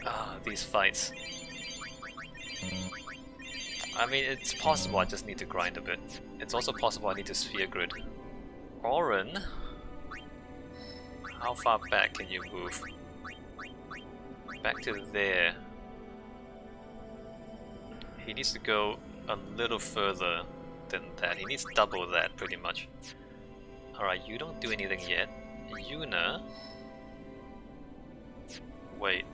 Ah, these fights. I mean, it's possible I just need to grind a bit. It's also possible I need to sphere grid. Oren? How far back can you move? Back to there. He needs to go a little further than that. He needs double that, pretty much. Alright, you don't do anything yet. Yuna... Wait.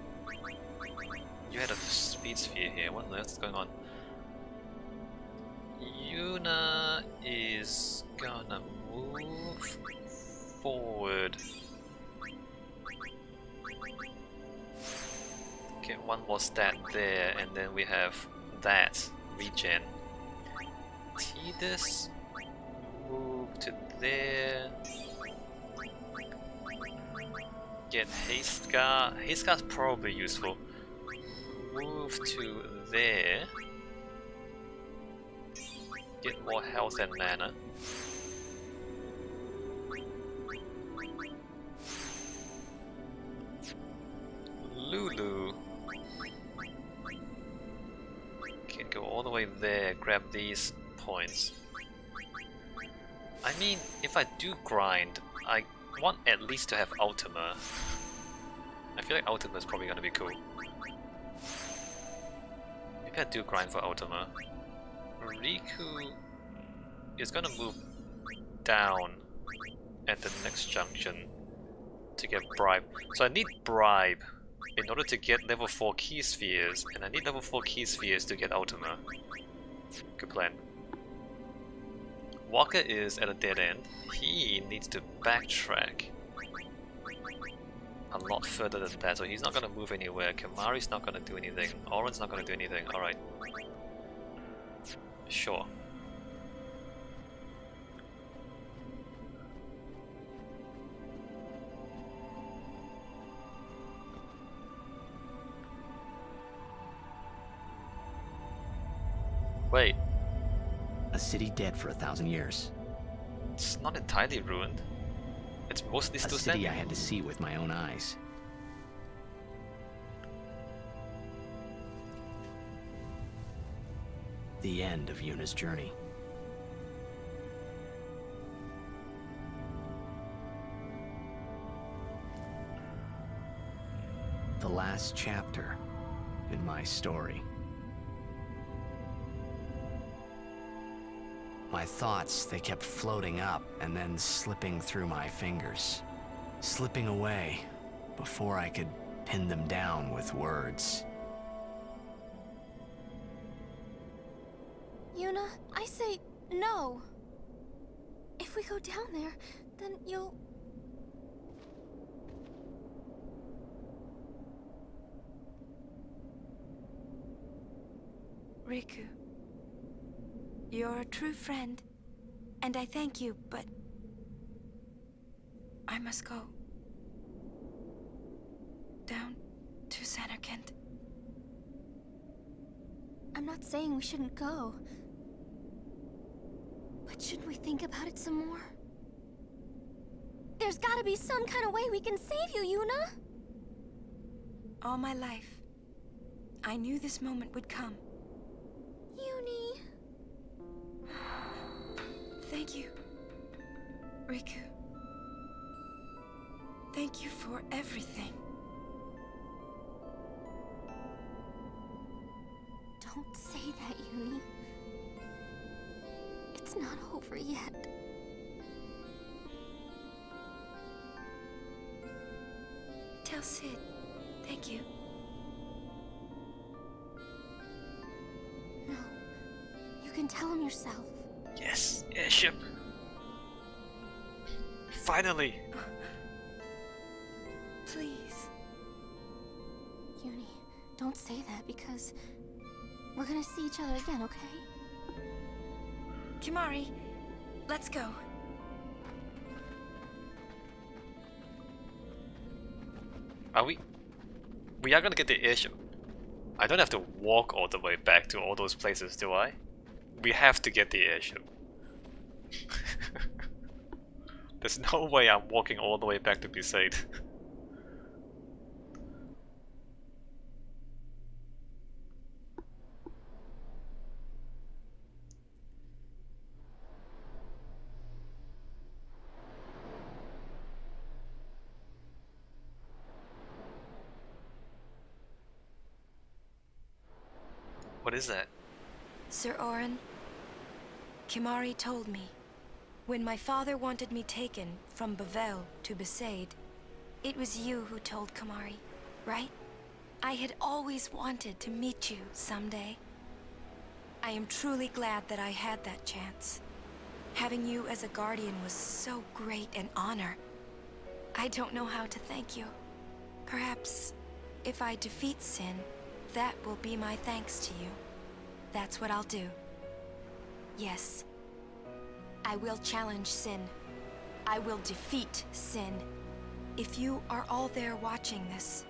You had a speed sphere here. What on earth's going on? Yuna is gonna move forward. Get one more stat there, and then we have that regen. Tidus, move to there. Get haste scar. Haste scar's probably useful. Move to there. Get more health and mana. Lulu can go all the way there, grab these points. I mean, if I do grind, I want at least to have Ultima. I feel like Ultima is probably gonna be cool. Maybe I do grind for Ultima. Riku is gonna move down at the next junction to get Bribe. So I need Bribe in order to get level 4 key spheres, and I need level 4 key spheres to get Ultima. Good plan. Walker is at a dead end. He needs to backtrack a lot further than that, so he's not gonna move anywhere. Kamari's not gonna do anything. Oren's not gonna do anything. Alright. Sure. Wait, A city dead for 1,000 years. it's not entirely ruined. It's mostly A still city standing. I had to see with my own eyes. The end of Yuna's journey. The last chapter in my story. My thoughts, they kept floating up and then slipping through my fingers. Slipping away before I could pin them down with words. Yuna, I say no. If we go down there, then you'll... Riku, you're a true friend, and I thank you, but I must go. Down to Samarkand. I'm not saying we shouldn't go. But shouldn't we think about it some more? There's gotta be some kind of way we can save you, Yuna! All my life, I knew this moment would come. Yuni... Thank you, Riku. Thank you for everything. Don't say that, Yuni. It's not over yet. Tell Sid, thank you. No. You can tell him yourself. Yes, airship. Finally. Please. Yuni, don't say that because we're gonna see each other again, okay? Kimari, let's go. Are we? We are gonna get the airship. I don't have to walk all the way back to all those places, do I? We have to get the airship. There's no way I'm walking all the way back to Besaid. What is that? Sir Orin, Kimahri told me, when my father wanted me taken from Bavel to Besaid, it was you who told Kimahri, right? I had always wanted to meet you someday. I am truly glad that I had that chance. Having you as a guardian was so great an honor. I don't know how to thank you. Perhaps, if I defeat Sin, that will be my thanks to you. That's what I'll do. Yes. I will challenge Sin. I will defeat Sin. If you are all there watching this,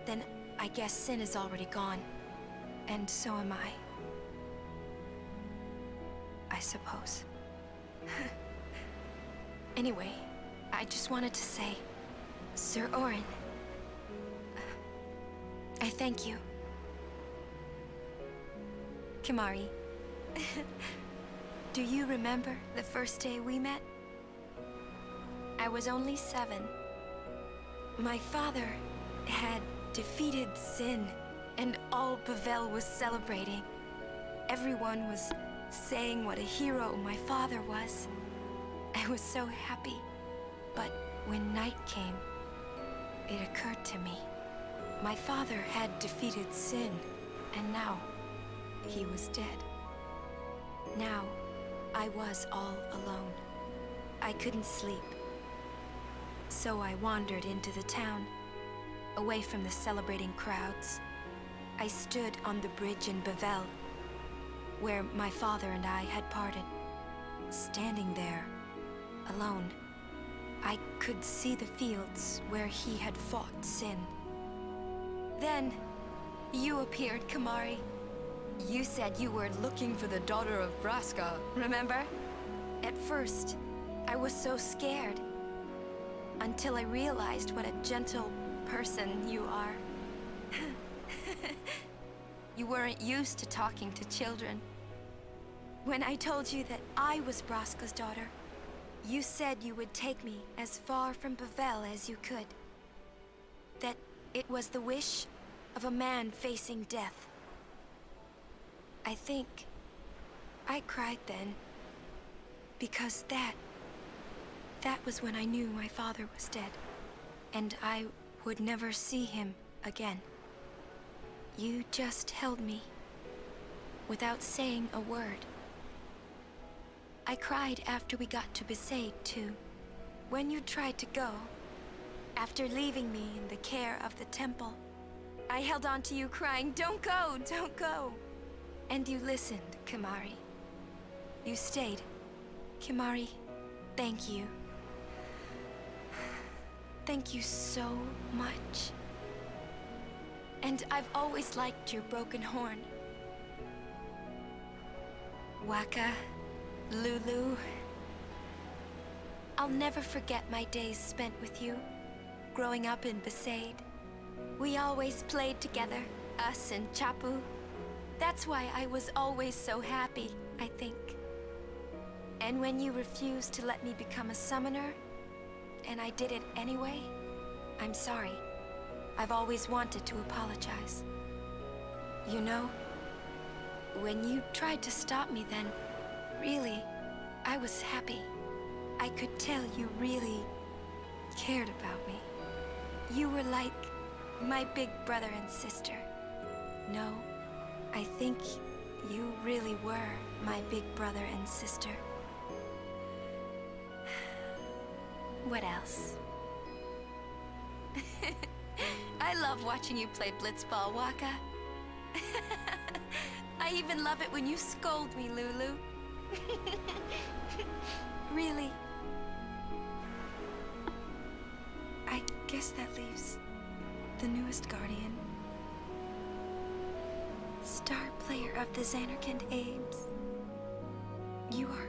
then I guess Sin is already gone. And so am I suppose. Anyway, I just wanted to say, Sir Orin, I thank you. Kimahri, do you remember the first day we met? I was only 7. My father had defeated Sin, and all Bavel was celebrating. Everyone was saying what a hero my father was. I was so happy. But when night came, it occurred to me. My father had defeated Sin, and now he was dead. Now, I was all alone. I couldn't sleep. So I wandered into the town, away from the celebrating crowds. I stood on the bridge in Bavel, where my father and I had parted. Standing there, alone, I could see the fields where he had fought Sin. Then, you appeared, Kimahri. You said you were looking for the daughter of Braska, remember? At first, I was so scared. Until I realized what a gentle person you are. You weren't used to talking to children. When I told you that I was Braska's daughter, you said you would take me as far from Bavel as you could. That it was the wish of a man facing death. I think I cried then, because that was when I knew my father was dead, and I would never see him again. You just held me, without saying a word. I cried after we got to Besaid, too. When you tried to go, after leaving me in the care of the temple, I held on to you crying, "Don't go, don't go!" And you listened, Kimahri. You stayed. Kimahri, thank you. Thank you so much. And I've always liked your broken horn. Waka, Lulu. I'll never forget my days spent with you, growing up in Besaid. We always played together, us and Chapu. That's why I was always so happy, I think. And when you refused to let me become a summoner, and I did it anyway, I'm sorry. I've always wanted to apologize. You know, when you tried to stop me then, really, I was happy. I could tell you really cared about me. You were like my big brother and sister. No, I think you really were my big brother and sister. What else? I love watching you play blitzball, Waka. I even love it when you scold me, Lulu. Really. I guess that leaves the newest guardian. Star player of the Xanarkand Abes. You are...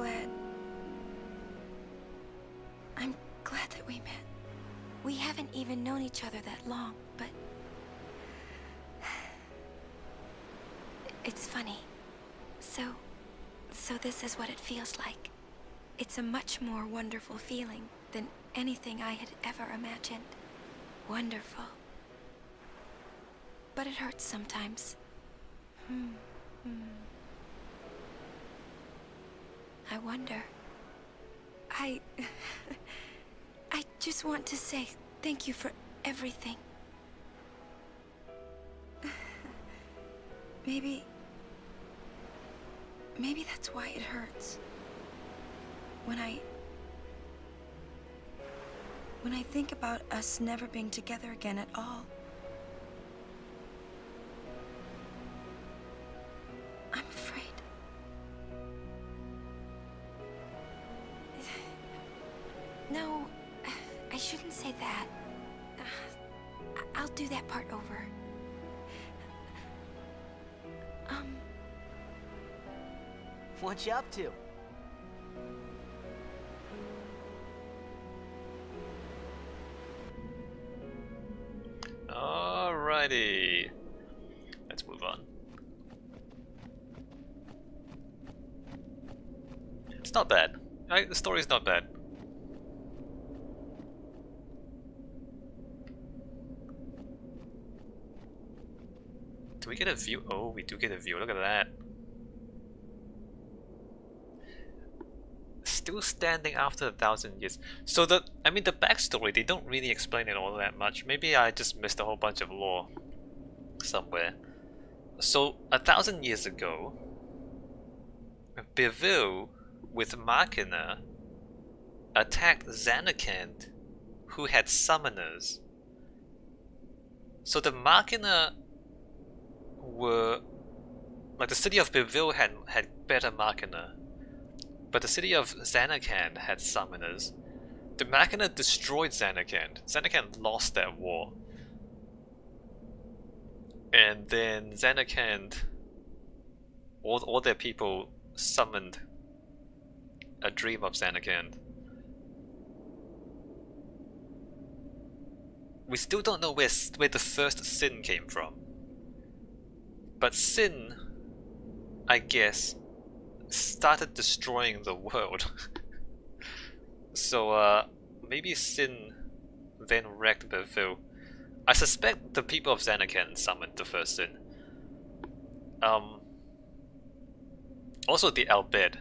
glad. I'm glad that we met. We haven't even known each other that long, but it's funny. So this is what it feels like. It's a much more wonderful feeling than anything I had ever imagined. Wonderful. But it hurts sometimes. I wonder. I just want to say thank you for everything. Maybe that's why it hurts. When I think about us never being together again at all, I'm afraid. No, I shouldn't say that. I'll do that part over. What you up to? Alrighty. Let's move on. It's not bad. The story's not bad. Do we get a view? Oh, we do get a view. Look at that. Still standing after 1,000 years. So the backstory, they don't really explain it all that much. Maybe I just missed a whole bunch of lore somewhere. So 1,000 years ago, Bevil with Machina attacked Zanarkand, who had summoners. So the Machina were like, the city of Bevil had better Machina, but the city of Zanarkand had summoners. The Machina destroyed Zanarkand. Zanarkand lost that war. And then Zanarkand, all their people summoned a dream of Zanarkand. We still don't know where the first sin came from. But sin, I guess, started destroying the world. So maybe sin then wrecked Bevil. I suspect the people of Zanarkand summoned the first sin. Also the Albed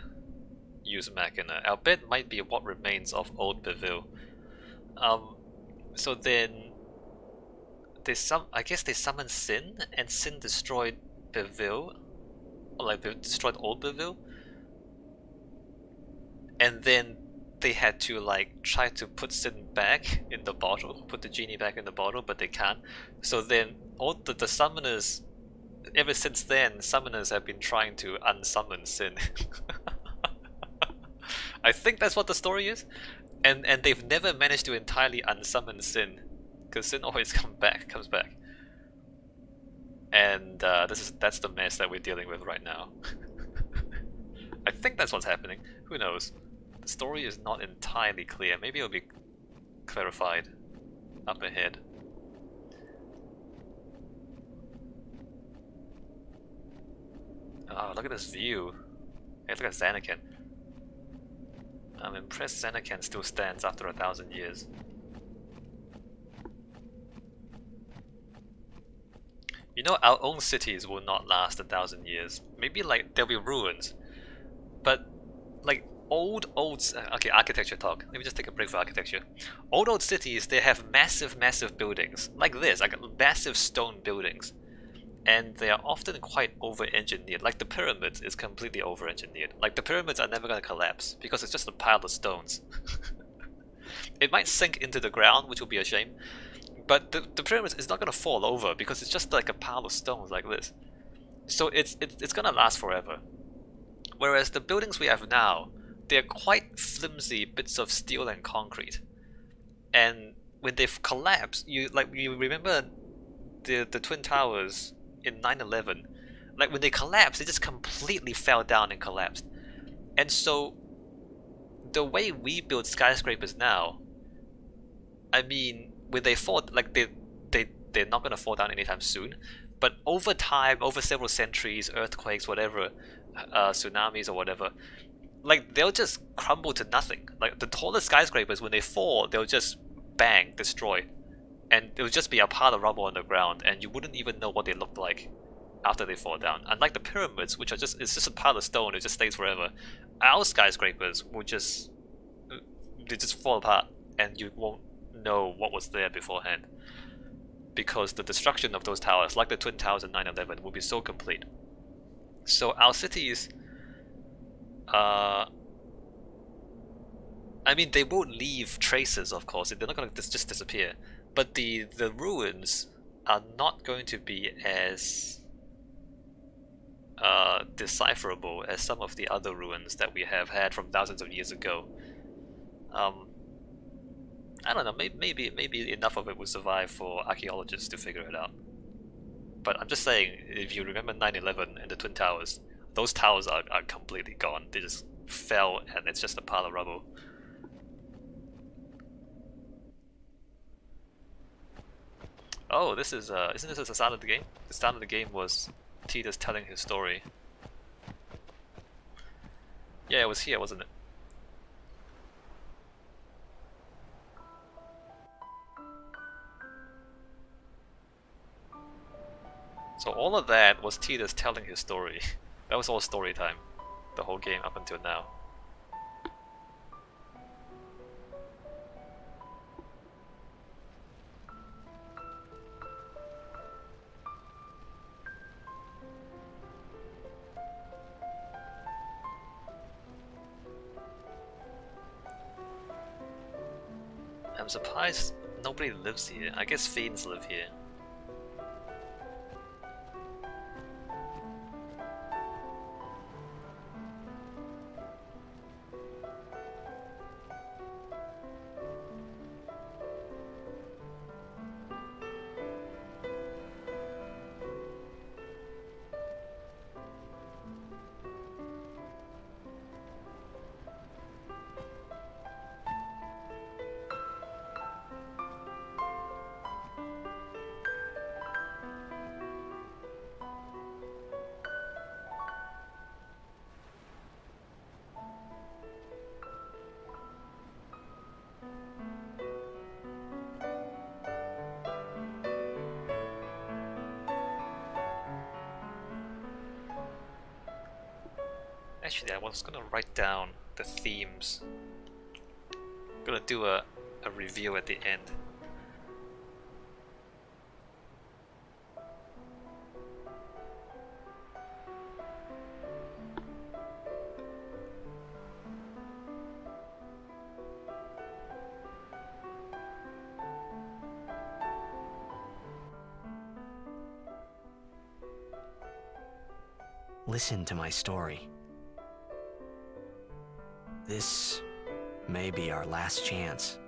used Machina. Albed might be what remains of old Bevil. So then I guess they summoned Sin, and Sin destroyed Bevil, or like destroyed old Bevil. And then they had to like try to put Sin back in the bottle, put the genie back in the bottle, but they can't. So then all the summoners, ever since then, summoners have been trying to unsummon Sin. I think that's what the story is, and they've never managed to entirely unsummon Sin, because Sin always comes back. And that's the mess that we're dealing with right now. I think that's what's happening. Who knows? The story is not entirely clear. Maybe it'll be clarified up ahead. Oh, look at this view. Hey, look at Zanarkand. I'm impressed Zanarkand still stands after 1,000 years. You know, our own cities will not last 1,000 years. Maybe like there'll be ruins, but like old okay, architecture talk. Let me just take a break for architecture. Old cities, they have massive buildings like this, like massive stone buildings, and they are often quite over-engineered. Like the pyramids is completely over-engineered. Like the pyramids are never gonna collapse because it's just a pile of stones. It might sink into the ground, which will be a shame. But the pyramid is not going to fall over because it's just like a pile of stones like this. So it's going to last forever. Whereas the buildings we have now, they're quite flimsy bits of steel and concrete. And when they've collapsed, you remember the Twin Towers in 9/11? Like when they collapsed, they just completely fell down and collapsed. And so the way we build skyscrapers now, I mean, when they fall, like they're not gonna fall down anytime soon, but over time, over several centuries, earthquakes, whatever, tsunamis or whatever, like they'll just crumble to nothing. Like the tallest skyscrapers, when they fall, they'll just bang, destroy, and it'll just be a pile of rubble on the ground, and you wouldn't even know what they looked like after they fall down. Unlike the pyramids, which are it's just a pile of stone, it just stays forever. Our skyscrapers will just they just fall apart, and you won't know what was there beforehand, because the destruction of those towers, like the Twin Towers in 9/11, will be so complete. So our cities, I mean, they won't leave traces, of course. They're not going to just disappear. But the ruins are not going to be as decipherable as some of the other ruins that we have had from thousands of years ago. I don't know. Maybe enough of it will survive for archaeologists to figure it out. But I'm just saying, if you remember 9/11 and the Twin Towers, those towers are completely gone. They just fell, and it's just a pile of rubble. Oh, this is isn't this the start of the game? The start of the game was Tidus telling his story. Yeah, it was here, wasn't it? So all of that was Tidus telling his story. That was all story time, the whole game up until now. I'm surprised nobody lives here. I guess fiends live here. Actually, I was gonna write down the themes. I'm gonna do a review at the end. Listen to my story. This may be our last chance.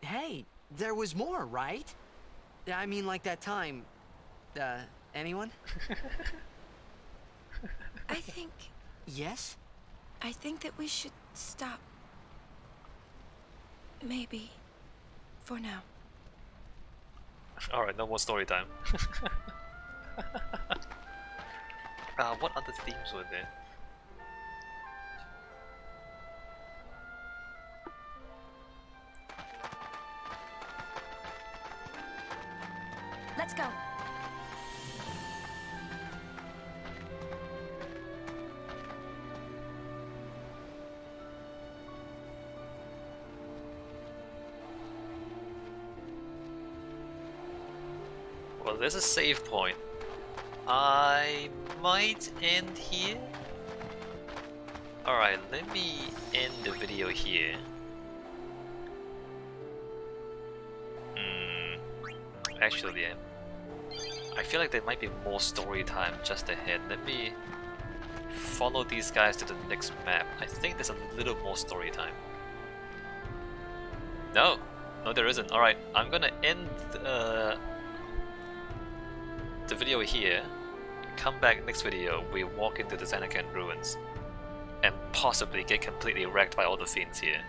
Hey, there was more, right? I mean, like that time. Anyone? I think Yes? that we should stop. Maybe. For now. Alright, no more story time. What other themes were there? Let's go. Well, there's a save point. I might end here. Alright, let me end the video here. Actually, I feel like there might be more story time just ahead. Let me follow these guys to the next map. I think there's a little more story time. No, there isn't. Alright, I'm gonna end the video here. Come back next video, we walk into the Xanacan ruins and possibly get completely wrecked by all the fiends here.